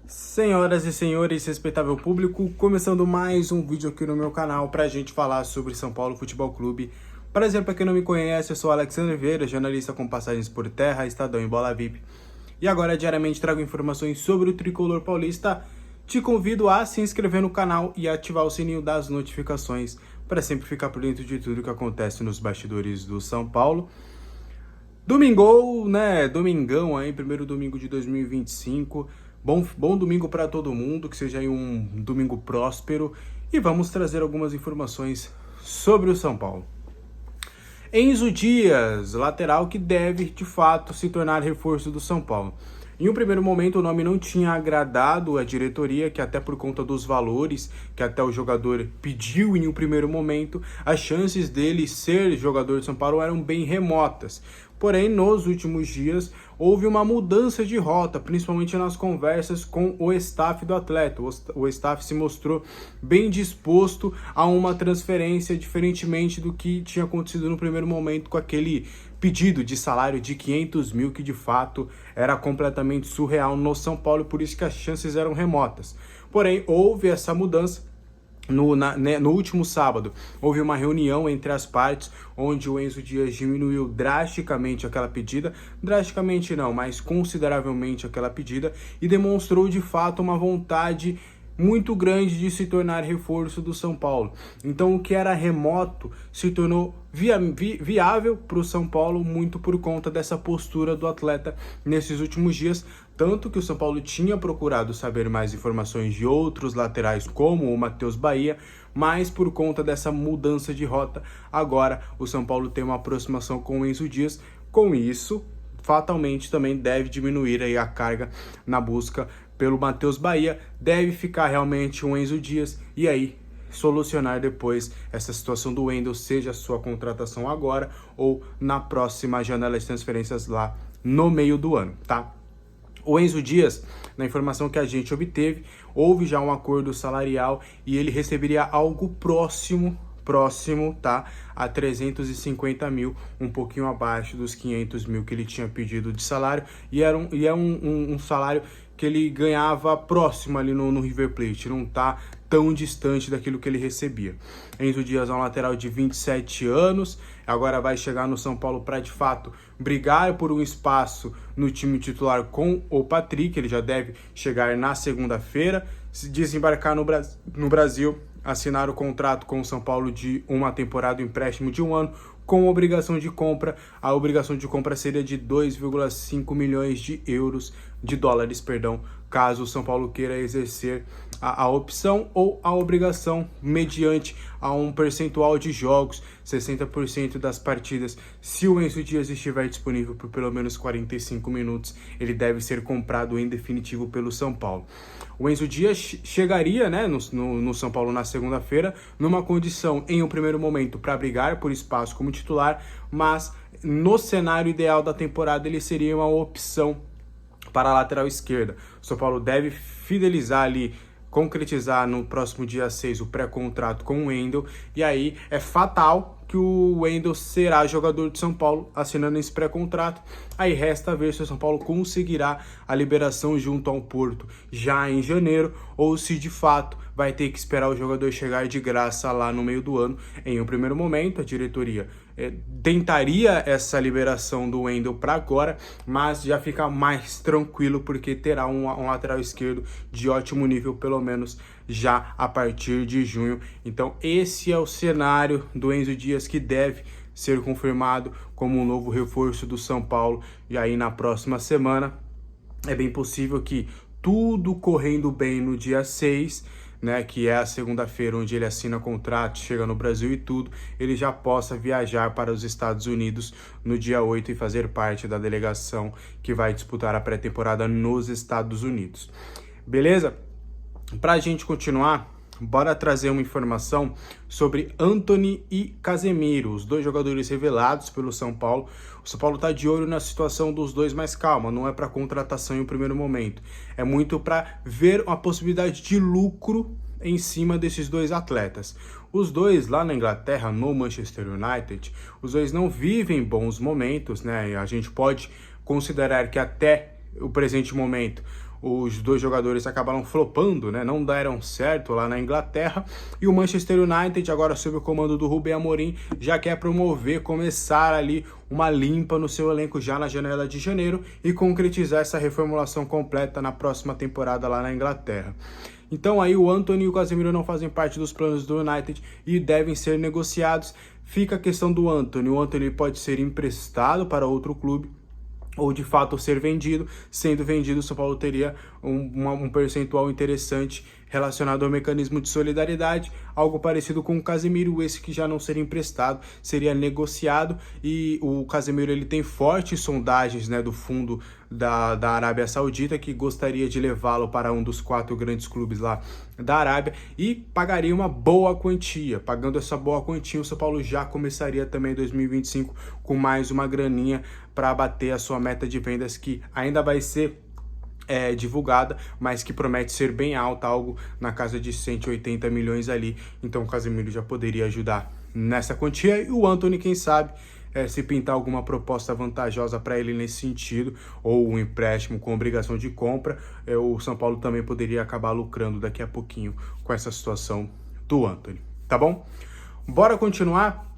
Senhoras e senhores, respeitável público, começando mais um vídeo aqui no meu canal pra gente falar sobre São Paulo Futebol Clube. Prazer, pra quem não me conhece, eu sou Alexandre Vieira, jornalista com passagens por Terra, Estadão e Bola VIP. E agora diariamente trago informações sobre o tricolor paulista. Te convido a se inscrever no canal e ativar o sininho das notificações para sempre ficar por dentro de tudo que acontece nos bastidores do São Paulo. Domingão, né? Domingão aí, primeiro domingo de 2025. Bom domingo para todo mundo, que seja aí um domingo próspero. E vamos trazer algumas informações sobre o São Paulo. Enzo Dias, lateral que deve, de fato, se tornar reforço do São Paulo. Em um primeiro momento, o nome não tinha agradado a diretoria, que até por conta dos valores que até o jogador pediu em um primeiro momento, as chances dele ser jogador de São Paulo eram bem remotas. Porém, nos últimos dias, houve uma mudança de rota, principalmente nas conversas com o staff do atleta. O staff se mostrou bem disposto a uma transferência, diferentemente do que tinha acontecido no primeiro momento com aquele pedido de salário de 500 mil, que de fato era completamente surreal no São Paulo, por isso que as chances eram remotas. Porém, houve essa mudança. No último sábado, houve uma reunião entre as partes, onde o Enzo Dias diminuiu drasticamente aquela pedida, drasticamente não, mas consideravelmente aquela pedida, e demonstrou de fato uma vontade muito grande de se tornar reforço do São Paulo. Então o que era remoto se tornou viável para o São Paulo, muito por conta dessa postura do atleta nesses últimos dias, tanto que o São Paulo tinha procurado saber mais informações de outros laterais como o Matheus Bahia, mas por conta dessa mudança de rota, agora o São Paulo tem uma aproximação com o Enzo Dias. Com isso, fatalmente também deve diminuir aí a carga na busca pelo Matheus Bahia, deve ficar realmente um Enzo Dias e aí solucionar depois essa situação do Wendel, seja a sua contratação agora ou na próxima janela de transferências lá no meio do ano, tá? O Enzo Dias, na informação que a gente obteve, houve já um acordo salarial e ele receberia algo próximo, tá, a 350 mil, um pouquinho abaixo dos 500 mil que ele tinha pedido de salário, e é um salário que ele ganhava próximo ali no River Plate, não tá tão distante daquilo que ele recebia. Enzo Dias é um lateral de 27 anos, agora vai chegar no São Paulo para de fato brigar por um espaço no time titular com o Patrick. Ele já deve chegar na segunda-feira, se desembarcar no Brasil, assinar o contrato com o São Paulo de uma temporada, um empréstimo de um ano, com obrigação de compra. A obrigação de compra seria de 2,5 milhões de dólares, caso o São Paulo queira exercer a opção ou a obrigação mediante a um percentual de jogos, 60% das partidas. Se o Enzo Dias estiver disponível por pelo menos 45 minutos, ele deve ser comprado em definitivo pelo São Paulo. O Enzo Dias chegaria, né, no São Paulo na segunda-feira, numa condição, em um primeiro momento, para brigar por espaço como titular, mas no cenário ideal da temporada ele seria uma opção para a lateral esquerda. O São Paulo deve fidelizar ali, concretizar no próximo dia 6 o pré-contrato com o Wendel, e aí é fatal que o Wendel será jogador de São Paulo assinando esse pré-contrato. Aí resta ver se o São Paulo conseguirá a liberação junto ao Porto já em janeiro, ou se de fato vai ter que esperar o jogador chegar de graça lá no meio do ano. Em um primeiro momento, a diretoria tentaria essa liberação do Wendel para agora, mas já fica mais tranquilo porque terá um lateral esquerdo de ótimo nível, pelo menos já a partir de junho. Então esse é o cenário do Enzo Dias, que deve ser confirmado como um novo reforço do São Paulo. E aí na próxima semana é bem possível que, tudo correndo bem no dia 6, né, que é a segunda-feira onde ele assina contrato, chega no Brasil e tudo, ele já possa viajar para os Estados Unidos no dia 8 e fazer parte da delegação que vai disputar a pré-temporada nos Estados Unidos. Beleza? Para a gente continuar, bora trazer uma informação sobre Antony e Casemiro, os dois jogadores revelados pelo São Paulo. O São Paulo está de olho na situação dos dois, mas calma, não é para contratação em um primeiro momento. É muito para ver uma possibilidade de lucro em cima desses dois atletas. Os dois lá na Inglaterra, no Manchester United, os dois não vivem bons momentos, né? A gente pode considerar que até o presente momento os dois jogadores acabaram flopando, né? Não deram certo lá na Inglaterra, e o Manchester United, agora sob o comando do Rubem Amorim, já quer promover, começar ali uma limpa no seu elenco já na janela de janeiro e concretizar essa reformulação completa na próxima temporada lá na Inglaterra. Então aí o Antony e o Casemiro não fazem parte dos planos do United e devem ser negociados. Fica a questão do Antony. O Antony pode ser emprestado para outro clube ou de fato ser vendido. Sendo vendido, o São Paulo teria um percentual interessante relacionado ao mecanismo de solidariedade, algo parecido com o Casemiro, esse que já não seria emprestado, seria negociado. E o Casemiro, ele tem fortes sondagens, né, do fundo da Arábia Saudita, que gostaria de levá-lo para um dos 4 grandes clubes lá da Arábia e pagaria uma boa quantia. Pagando essa boa quantia, o São Paulo já começaria também em 2025 com mais uma graninha para bater a sua meta de vendas, que ainda vai ser divulgada, mas que promete ser bem alta, algo na casa de 180 milhões ali. Então o Casemiro já poderia ajudar nessa quantia, e o Antony, quem sabe, se pintar alguma proposta vantajosa para ele nesse sentido, ou um empréstimo com obrigação de compra, o São Paulo também poderia acabar lucrando daqui a pouquinho com essa situação do Antony, tá bom? Bora continuar?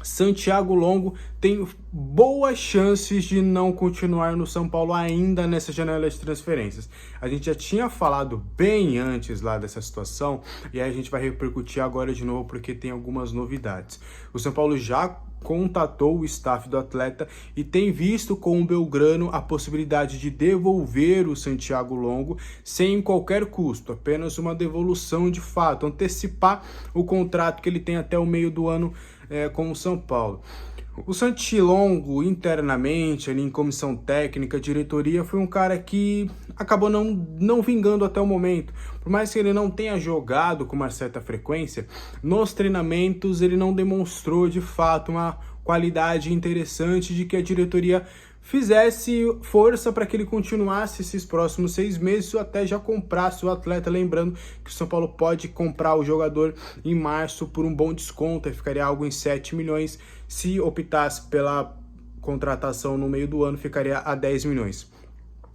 Santiago Longo tem boas chances de não continuar no São Paulo ainda nessa janela de transferências. A gente já tinha falado bem antes lá dessa situação, e aí a gente vai repercutir agora de novo porque tem algumas novidades. O São Paulo já contatou o staff do atleta e tem visto com o Belgrano a possibilidade de devolver o Santiago Longo sem qualquer custo, apenas uma devolução de fato, antecipar o contrato que ele tem até o meio do ano com o São Paulo. O Santi Longo, internamente, ali em comissão técnica, diretoria, foi um cara que acabou não vingando até o momento. Por mais que ele não tenha jogado com uma certa frequência, nos treinamentos ele não demonstrou de fato uma qualidade interessante de que a diretoria fizesse força para que ele continuasse esses próximos 6 meses ou até já comprasse o atleta. Lembrando que o São Paulo pode comprar o jogador em março por um bom desconto, aí ficaria algo em 7 milhões. Se optasse pela contratação no meio do ano, ficaria a 10 milhões.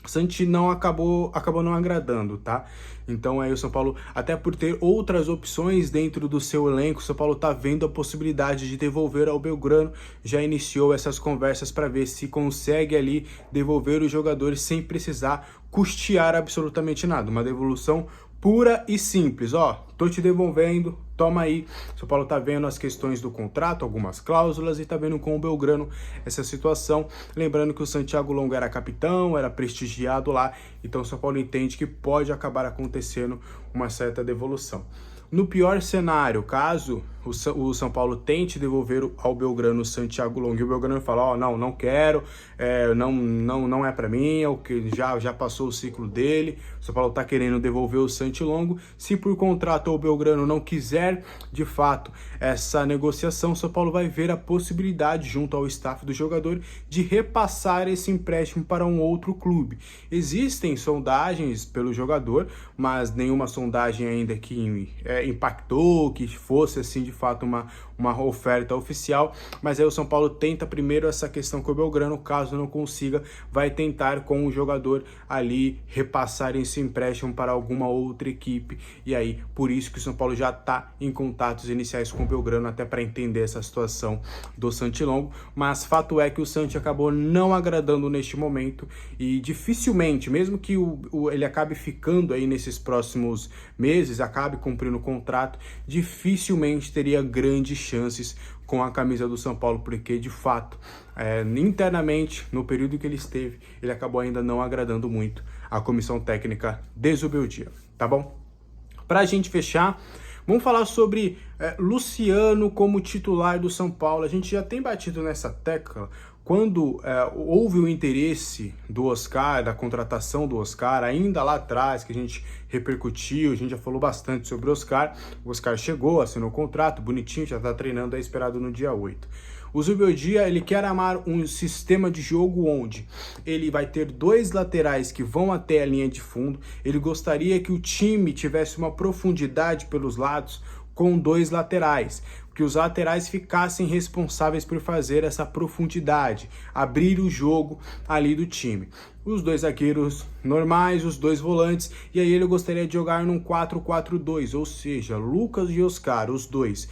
Santi não acabou não agradando, tá? Então aí o São Paulo, até por ter outras opções dentro do seu elenco, o São Paulo tá vendo a possibilidade de devolver ao Belgrano, já iniciou essas conversas para ver se consegue ali devolver os jogadores sem precisar custear absolutamente nada, uma devolução pura e simples. Ó, tô te devolvendo, toma aí. O São Paulo tá vendo as questões do contrato, algumas cláusulas, e tá vendo com o Belgrano essa situação. Lembrando que o Santiago Longo era capitão, era prestigiado lá, então o São Paulo entende que pode acabar acontecendo uma certa devolução. No pior cenário, caso o São Paulo tente devolver ao Belgrano o Santiago Longo e o Belgrano fala, ó, não quero, não é para mim, é o que já passou o ciclo dele, o São Paulo tá querendo devolver o Santi Longo. Se por contrato o Belgrano não quiser de fato essa negociação, o São Paulo vai ver a possibilidade junto ao staff do jogador de repassar esse empréstimo para um outro clube. Existem sondagens pelo jogador, mas nenhuma sondagem ainda que impactou, que fosse assim de fato uma oferta oficial. Mas aí o São Paulo tenta primeiro essa questão com o Belgrano, caso não consiga, vai tentar com o jogador ali repassar esse empréstimo para alguma outra equipe, e aí por isso que o São Paulo já está em contatos iniciais com o Belgrano, até para entender essa situação do Santi Longo. Mas fato é que o Santi acabou não agradando neste momento, e dificilmente, mesmo que ele acabe ficando aí nesses próximos meses, acabe cumprindo o contrato, dificilmente teria grandes chances com a camisa do São Paulo, porque de fato, internamente, no período que ele esteve, ele acabou ainda não agradando muito a comissão técnica de Zubeldia, tá bom? Pra gente fechar, vamos falar sobre Luciano como titular do São Paulo. A gente já tem batido nessa tecla quando houve o interesse do Oscar, da contratação do Oscar, ainda lá atrás, que a gente repercutiu, a gente já falou bastante sobre o Oscar chegou, assinou o contrato, bonitinho, já está treinando, é esperado no dia 8. O Zubeldia, ele quer armar um sistema de jogo onde ele vai ter 2 laterais que vão até a linha de fundo, ele gostaria que o time tivesse uma profundidade pelos lados com 2 laterais. que os laterais ficassem responsáveis por fazer essa profundidade, abrir o jogo ali do time. Os dois zagueiros normais, os dois volantes, e aí ele gostaria de jogar num 4-4-2, ou seja, Lucas e Oscar, os dois,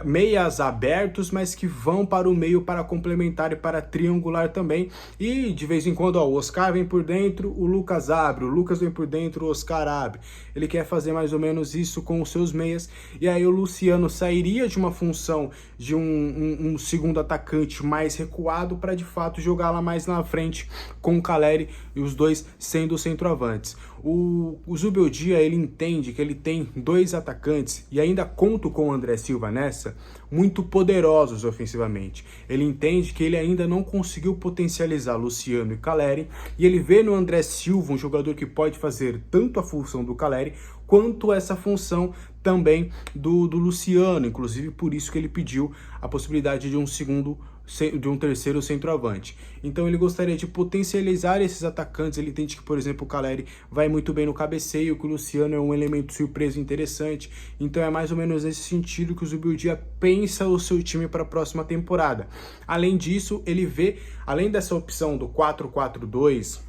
meias abertos, mas que vão para o meio para complementar e para triangular também, e de vez em quando o Oscar vem por dentro, o Lucas abre, o Lucas vem por dentro, o Oscar abre. Ele quer fazer mais ou menos isso com os seus meias, e aí o Luciano sairia de uma função de um segundo atacante mais recuado para de fato jogar lá mais na frente com o Caleri, e os dois sendo centroavantes. O Zubeldia, ele entende que ele tem dois atacantes, e ainda conto com o André Silva nessa, muito poderosos ofensivamente. Ele entende que ele ainda não conseguiu potencializar Luciano e Caleri, e ele vê no André Silva um jogador que pode fazer tanto a função do Caleri quanto essa função também do Luciano, inclusive por isso que ele pediu a possibilidade de um terceiro centroavante. Então ele gostaria de potencializar esses atacantes. Ele entende que, por exemplo, o Caleri vai muito bem no cabeceio, que o Luciano é um elemento surpresa interessante. Então é mais ou menos nesse sentido que o Zubeldia pensa o seu time para a próxima temporada. Além disso, ele vê, além dessa opção do 4-4-2,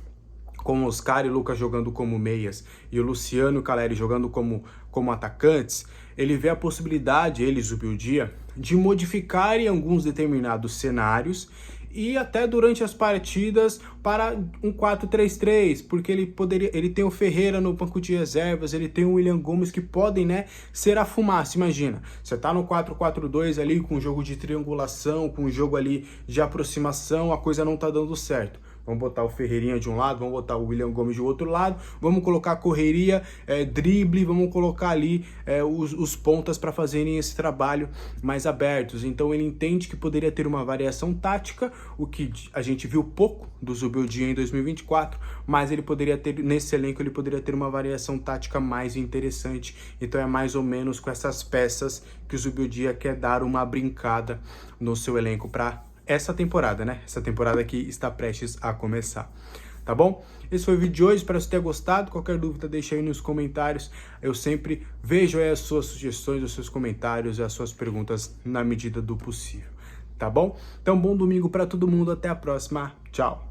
com o Oscar e o Lucas jogando como meias e o Luciano e o Caleri jogando como atacantes, ele vê a possibilidade, ele, Zubeldia, de modificar em alguns determinados cenários e até durante as partidas para um 4-3-3, porque ele tem o Ferreira no banco de reservas, ele tem o William Gomes que podem, ser a fumaça. Imagina, você tá no 4-4-2 ali com um jogo de triangulação, com um jogo ali de aproximação, a coisa não tá dando certo. Vamos botar o Ferreirinha de um lado, vamos botar o William Gomes do outro lado, vamos colocar correria, drible, vamos colocar ali os pontas para fazerem esse trabalho mais abertos. Então ele entende que poderia ter uma variação tática, o que a gente viu pouco do Zubeldia em 2024, mas ele poderia ter, nesse elenco, ele poderia ter uma variação tática mais interessante. Então é mais ou menos com essas peças que o Zubeldia quer dar uma brincada no seu elenco para essa temporada, Essa temporada que está prestes a começar, tá bom? Esse foi o vídeo de hoje, espero que você tenha gostado. Qualquer dúvida deixa aí nos comentários. Eu sempre vejo aí as suas sugestões, os seus comentários e as suas perguntas na medida do possível, tá bom? Então, bom domingo para todo mundo, até a próxima, tchau!